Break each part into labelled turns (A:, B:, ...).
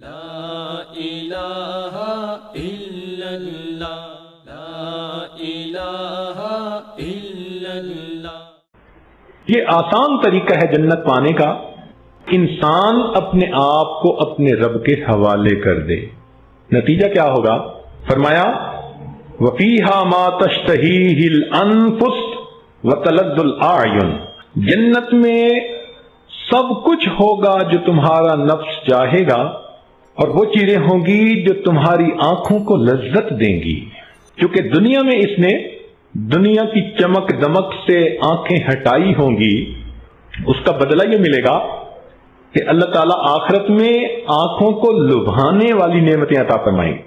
A: لا الہ الا اللہ، لا الہ الا اللہ۔
B: یہ آسان طریقہ ہے جنت پانے کا، انسان اپنے آپ کو اپنے رب کے حوالے کر دے۔ نتیجہ کیا ہوگا؟ فرمایا وَفِيهَا مَا تَشْتَهِيهِ الْأَنفُسُ وَتَلَذُّ الْأَعْيُنُ، جنت میں سب کچھ ہوگا جو تمہارا نفس چاہے گا، اور وہ چیزیں ہوں گی جو تمہاری آنکھوں کو لذت دیں گی۔ کیونکہ دنیا میں اس نے دنیا کی چمک دمک سے آنکھیں ہٹائی ہوں گی، اس کا بدلہ یہ ملے گا کہ اللہ تعالیٰ آخرت میں آنکھوں کو لبھانے والی نعمتیں عطا فرمائیں گے۔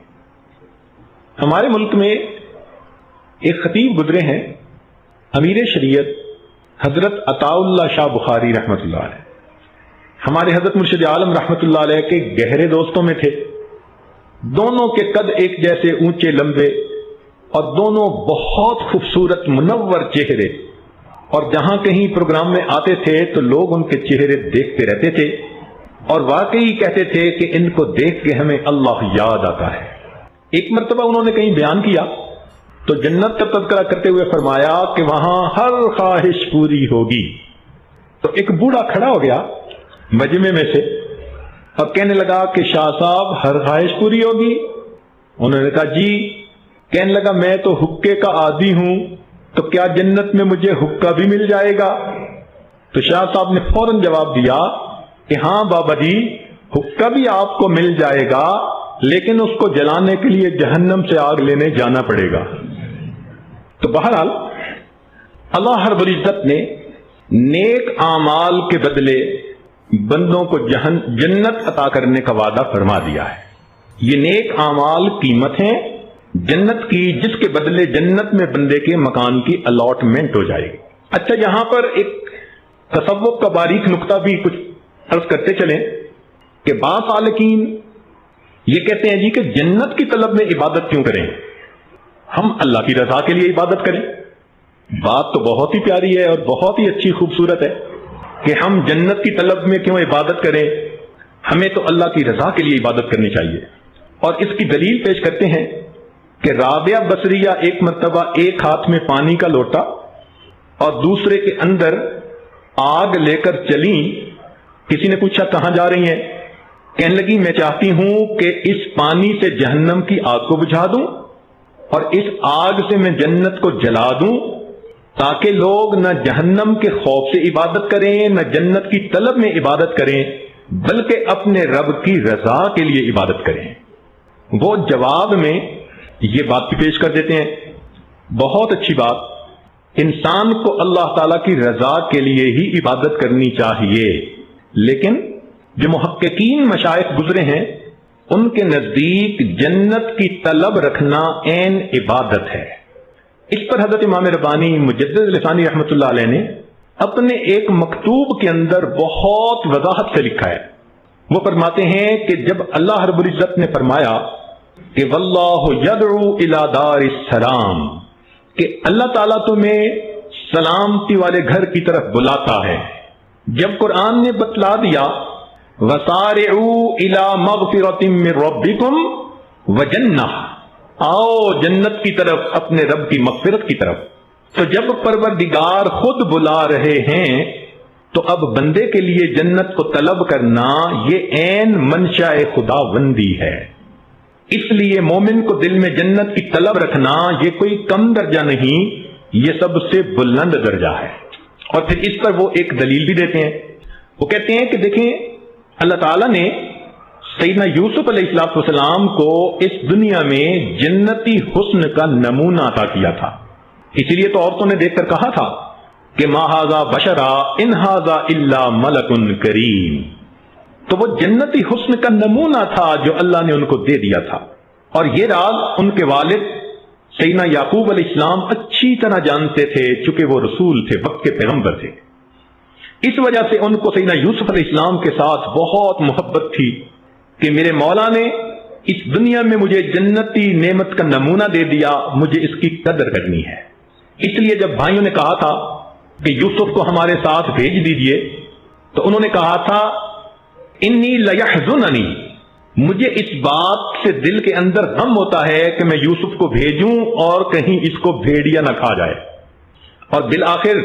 B: ہمارے ملک میں ایک خطیب گزرے ہیں، امیر شریعت حضرت عطا اللہ شاہ بخاری رحمۃ اللہ علیہ، ہمارے حضرت مرشد عالم رحمۃ اللہ علیہ کے گہرے دوستوں میں تھے۔ دونوں کے قد ایک جیسے اونچے لمبے، اور دونوں بہت خوبصورت منور چہرے، اور جہاں کہیں پروگرام میں آتے تھے تو لوگ ان کے چہرے دیکھتے رہتے تھے، اور واقعی کہتے تھے کہ ان کو دیکھ کے ہمیں اللہ یاد آتا ہے۔ ایک مرتبہ انہوں نے کہیں بیان کیا تو جنت کا تذکرہ کرتے ہوئے فرمایا کہ وہاں ہر خواہش پوری ہوگی۔ تو ایک بوڑھا کھڑا ہو گیا مجمع میں سے اور کہنے لگا کہ شاہ صاحب ہر خواہش پوری ہوگی؟ انہوں نے کہا جی۔ کہنے لگا میں تو حقے کا عادی ہوں، تو کیا جنت میں مجھے حقہ بھی مل جائے گا؟ تو شاہ صاحب نے فوراً جواب دیا کہ ہاں بابا جی، حقہ بھی آپ کو مل جائے گا، لیکن اس کو جلانے کے لیے جہنم سے آگ لینے جانا پڑے گا۔ تو بہرحال اللہ رب العزت نے نیک اعمال کے بدلے بندوں کو جنت عطا کرنے کا وعدہ فرما دیا ہے۔ یہ نیک اعمال قیمت ہیں جنت کی، جس کے بدلے جنت میں بندے کے مکان کی الاٹمنٹ ہو جائے گی۔ اچھا، یہاں پر ایک تصوف کا باریک نقطہ بھی کچھ عرض کرتے چلیں کہ بعض سالکین یہ کہتے ہیں جی کہ جنت کی طلب میں عبادت کیوں کریں، ہم اللہ کی رضا کے لیے عبادت کریں۔ بات تو بہت ہی پیاری ہے اور بہت ہی اچھی خوبصورت ہے کہ ہم جنت کی طلب میں کیوں عبادت کریں، ہمیں تو اللہ کی رضا کے لیے عبادت کرنی چاہیے۔ اور اس کی دلیل پیش کرتے ہیں کہ رابعہ بصریہ ایک مرتبہ ایک ہاتھ میں پانی کا لوٹا اور دوسرے کے اندر آگ لے کر چلیں۔ کسی نے پوچھا کہاں جا رہی ہیں؟ کہنے لگی میں چاہتی ہوں کہ اس پانی سے جہنم کی آگ کو بجھا دوں اور اس آگ سے میں جنت کو جلا دوں، تاکہ لوگ نہ جہنم کے خوف سے عبادت کریں نہ جنت کی طلب میں عبادت کریں، بلکہ اپنے رب کی رضا کے لیے عبادت کریں۔ وہ جواب میں یہ بات بھی پیش کر دیتے ہیں، بہت اچھی بات، انسان کو اللہ تعالیٰ کی رضا کے لیے ہی عبادت کرنی چاہیے، لیکن جو محققین مشائخ گزرے ہیں ان کے نزدیک جنت کی طلب رکھنا عین عبادت ہے۔ اس پر حضرت امام ربانی مجدد لسانی رحمۃ اللہ علیہ نے اپنے ایک مکتوب کے اندر بہت وضاحت سے لکھا ہے۔ وہ فرماتے ہیں کہ جب اللہ رب العزت نے فرمایا کہ واللہ یدعو الی دار السلام، کہ اللہ تعالیٰ تمہیں سلامتی والے گھر کی طرف بلاتا ہے، جب قرآن نے بتلا دیا وسارعوا الی مغفرۃ من ربکم وجنہ، آؤ جنت کی طرف، اپنے رب کی مغفرت کی طرف، تو جب پروردگار خود بلا رہے ہیں تو اب بندے کے لیے جنت کو طلب کرنا یہ عین منشاء خداوندی ہے۔ اس لیے مومن کو دل میں جنت کی طلب رکھنا یہ کوئی کم درجہ نہیں، یہ سب سے بلند درجہ ہے۔ اور پھر اس پر وہ ایک دلیل بھی دیتے ہیں، وہ کہتے ہیں کہ دیکھیں اللہ تعالیٰ نے سیدنا یوسف علیہ السلام کو اس دنیا میں جنتی حسن کا نمونہ عطا کیا تھا، اسی لیے تو عورتوں نے دیکھ کر کہا تھا کہ ما ھذا بشرا ان ھذا الا ملک کریم۔ تو وہ جنتی حسن کا نمونہ تھا جو اللہ نے ان کو دے دیا تھا، اور یہ راز ان کے والد سیدنا یعقوب علیہ السلام اچھی طرح جانتے تھے، چونکہ وہ رسول تھے، وقت کے پیغمبر تھے۔ اس وجہ سے ان کو سیدنا یوسف علیہ السلام کے ساتھ بہت محبت تھی کہ میرے مولا نے اس دنیا میں مجھے جنتی نعمت کا نمونہ دے دیا، مجھے اس کی قدر کرنی ہے۔ اس لیے جب بھائیوں نے کہا تھا کہ یوسف کو ہمارے ساتھ بھیج دیجئے، تو انہوں نے کہا تھا انی لیحزننی مجھے اس بات سے دل کے اندر غم ہوتا ہے کہ میں یوسف کو بھیجوں اور کہیں اس کو بھیڑیا نہ کھا جائے۔ اور بالآخر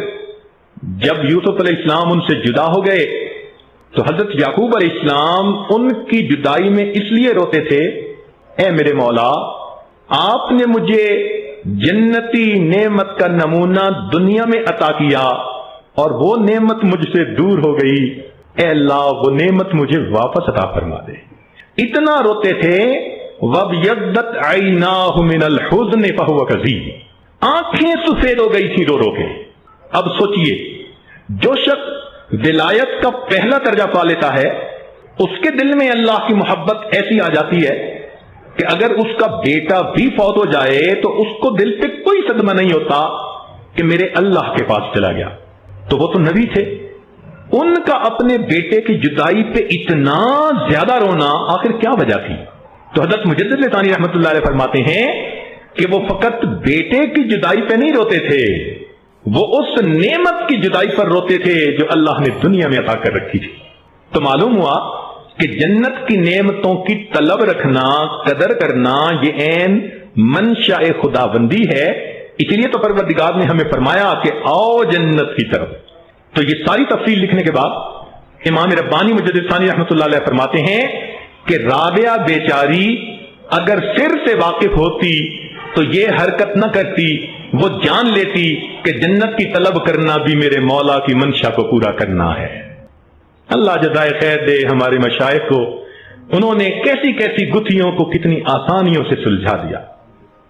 B: جب یوسف علیہ السلام ان سے جدا ہو گئے تو حضرت یعقوب علیہ السلام ان کی جدائی میں اس لیے روتے تھے، اے میرے مولا، آپ نے مجھے جنتی نعمت کا نمونہ دنیا میں عطا کیا اور وہ نعمت مجھ سے دور ہو گئی، اے اللہ وہ نعمت مجھے واپس عطا فرما دے۔ اتنا روتے تھے وَابْيَضَّتْ عَيْنَاهُ مِنَ الْحُزْنِ فَهُوَ كَظِيمٌ، آنکھیں سفید ہو گئی تھی رو رو کے۔ اب سوچئے، جو شخص ولایت کا پہلا درجہ پا لیتا ہے اس کے دل میں اللہ کی محبت ایسی آ جاتی ہے کہ اگر اس کا بیٹا بھی فوت ہو جائے تو اس کو دل پہ کوئی صدمہ نہیں ہوتا کہ میرے اللہ کے پاس چلا گیا۔ تو وہ تو نبی تھے، ان کا اپنے بیٹے کی جدائی پہ اتنا زیادہ رونا آخر کیا وجہ تھی؟ تو حضرت مجدد ثانی رحمۃ اللہ علیہ فرماتے ہیں کہ وہ فقط بیٹے کی جدائی پہ نہیں روتے تھے، وہ اس نعمت کی جدائی پر روتے تھے جو اللہ نے دنیا میں عطا کر رکھی تھی۔ تو معلوم ہوا کہ جنت کی نعمتوں کی طلب رکھنا، قدر کرنا، یہ عین منشاء خداوندی ہے۔ اس لیے تو پروردگار نے ہمیں فرمایا کہ آؤ جنت کی طرف۔ تو یہ ساری تفصیل لکھنے کے بعد امام ربانی مجدد ثانی رحمۃ اللہ علیہ فرماتے ہیں کہ رابعہ بیچاری اگر سر سے واقف ہوتی تو یہ حرکت نہ کرتی، وہ جان لیتی کہ جنت کی طلب کرنا بھی میرے مولا کی منشا کو پورا کرنا ہے۔ اللہ جزائے خیر دے ہمارے مشائخ کو، انہوں نے کیسی کیسی گتھیوں کو کتنی آسانیوں سے سلجھا دیا۔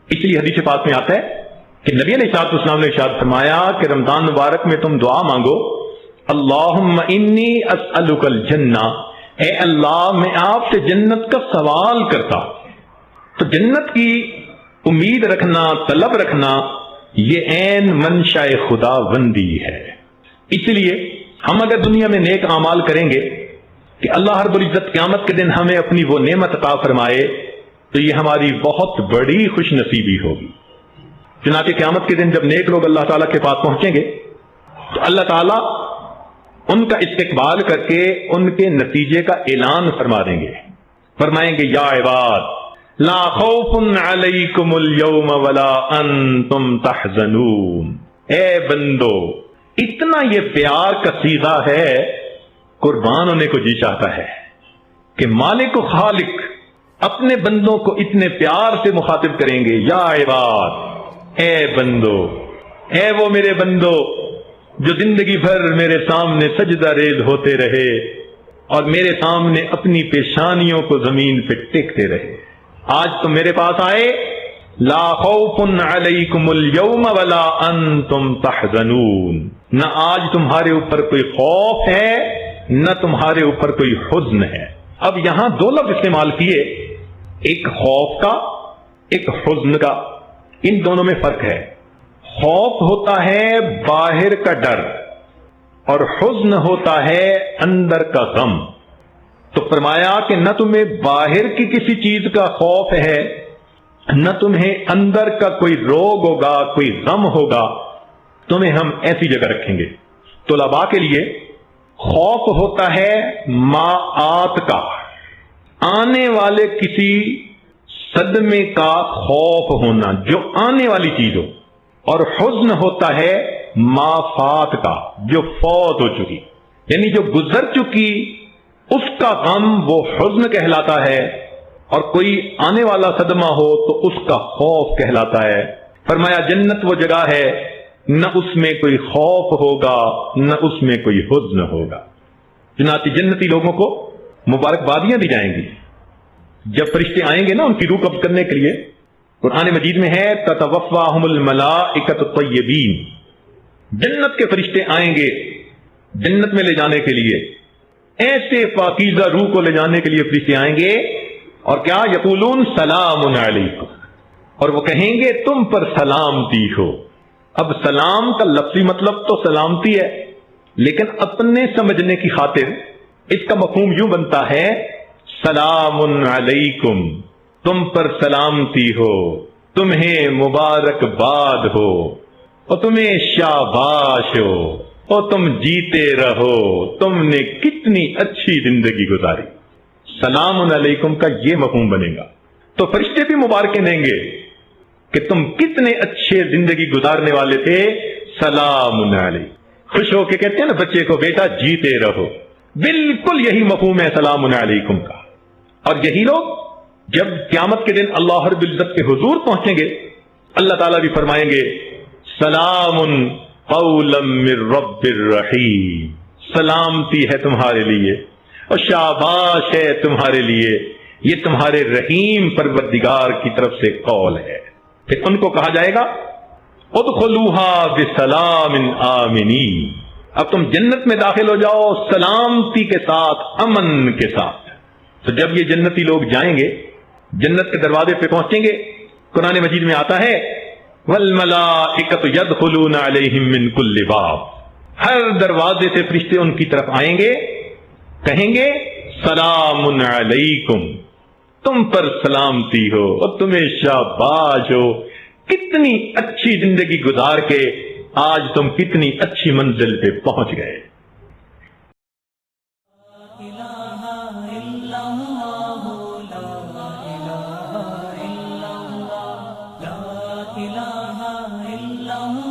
B: اس لیے حدیث پاک میں آتا ہے کہ نبی علیہ السلام نے ارشاد فرمایا کہ رمضان مبارک میں تم دعا مانگو، اللہم انی اسألک الجنہ، اے اللہ میں آپ سے جنت کا سوال کرتا۔ تو جنت کی امید رکھنا، طلب رکھنا، یہ عین منشاء خداوندی ہے۔ اس لیے ہم اگر دنیا میں نیک اعمال کریں گے کہ اللہ رب العزت قیامت کے دن ہمیں اپنی وہ نعمت عطا فرمائے تو یہ ہماری بہت بڑی خوش نصیبی ہوگی۔ چنانچہ قیامت کے دن جب نیک لوگ اللہ تعالیٰ کے پاس پہنچیں گے تو اللہ تعالیٰ ان کا استقبال کر کے ان کے نتیجے کا اعلان فرما دیں گے، فرمائیں گے یا عباد لا خوف علیکم اليوم ولا انتم تحزنون، اے بندو، اتنا یہ پیار کا صیغہ ہے قربان ہونے کو جی چاہتا ہے کہ مالک و خالق اپنے بندوں کو اتنے پیار سے مخاطب کریں گے، یا عباد، اے بندو، اے وہ میرے بندو جو زندگی بھر میرے سامنے سجدہ ریز ہوتے رہے اور میرے سامنے اپنی پیشانیوں کو زمین پہ ٹیکتے رہے، آج تم میرے پاس آئے، لا خوف علیکم اليوم ولا انتم تحزنون، نہ آج تمہارے اوپر کوئی خوف ہے نہ تمہارے اوپر کوئی حزن ہے۔ اب یہاں دو لفظ استعمال کیے، ایک خوف کا، ایک حزن کا، ان دونوں میں فرق ہے۔ خوف ہوتا ہے باہر کا ڈر اور حزن ہوتا ہے اندر کا غم۔ تو فرمایا کہ نہ تمہیں باہر کی کسی چیز کا خوف ہے نہ تمہیں اندر کا کوئی روگ ہوگا، کوئی غم ہوگا، تمہیں ہم ایسی جگہ رکھیں گے۔ طلباء کے لیے خوف ہوتا ہے ماآت کا، آنے والے کسی صدمے کا خوف ہونا جو آنے والی چیز ہو، اور حزن ہوتا ہے ما فات کا، جو فوت ہو چکی، یعنی جو گزر چکی اس کا غم وہ حزن کہلاتا ہے، اور کوئی آنے والا صدمہ ہو تو اس کا خوف کہلاتا ہے۔ فرمایا جنت وہ جگہ ہے نہ اس میں کوئی خوف ہوگا نہ اس میں کوئی حزن ہوگا۔ چنانچہ جنتی لوگوں کو مبارکبادیاں دی جائیں گی جب فرشتے آئیں گے نا ان کی روح قبض کرنے کے لیے۔ قرآن مجید میں ہے تتوفاہم الملائکۃ الطیبین، جنت کے فرشتے آئیں گے جنت میں لے جانے کے لیے، ایسے پاکیزہ روح کو لے جانے کے لیے فرشتے آئیں گے، اور کیا یقولون سلام علیکم، اور وہ کہیں گے تم پر سلامتی ہو۔ اب سلام کا لفظی مطلب تو سلامتی ہے، لیکن اپنے سمجھنے کی خاطر اس کا مفہوم یوں بنتا ہے سلام علیکم، تم پر سلامتی ہو، تمہیں مبارکباد ہو، اور تمہیں شاباش ہو، اور تم جیتے رہو، تم نے کتنی اچھی زندگی گزاری۔ سلام علیکم کا یہ مفہوم بنے گا، تو فرشتے بھی مبارکیں دیں گے کہ تم کتنے اچھے زندگی گزارنے والے تھے، سلام علیکم. خوش ہو کے کہتے ہیں نا بچے کو، بیٹا جیتے رہو. بالکل یہی مفہوم ہے سلام علیکم کا. اور یہی لوگ جب قیامت کے دن اللہ رب العزت کے حضور پہنچیں گے، اللہ تعالیٰ بھی فرمائیں گے سلام قولا من رب الرحیم، سلامتی ہے تمہارے لیے اور شاباش ہے تمہارے لیے، یہ تمہارے رحیم پروردگار کی طرف سے قول ہے. پھر ان کو کہا جائے گا ادخلوها بسلام آمنین، اب تم جنت میں داخل ہو جاؤ سلامتی کے ساتھ، امن کے ساتھ. تو جب یہ جنتی لوگ جائیں گے، جنت کے دروازے پہ پہنچیں گے، قرآن مجید میں آتا ہے والملائکۃ یدخلون علیہم من کل باب، ہر دروازے سے فرشتے ان کی طرف آئیں گے، کہیں گے سلام علیکم، تم پر سلامتی ہو اور تمہیں شاباش ہو، کتنی اچھی زندگی گزار کے آج تم کتنی اچھی منزل پہ پہنچ گئے.
A: لا الہ الا اللہ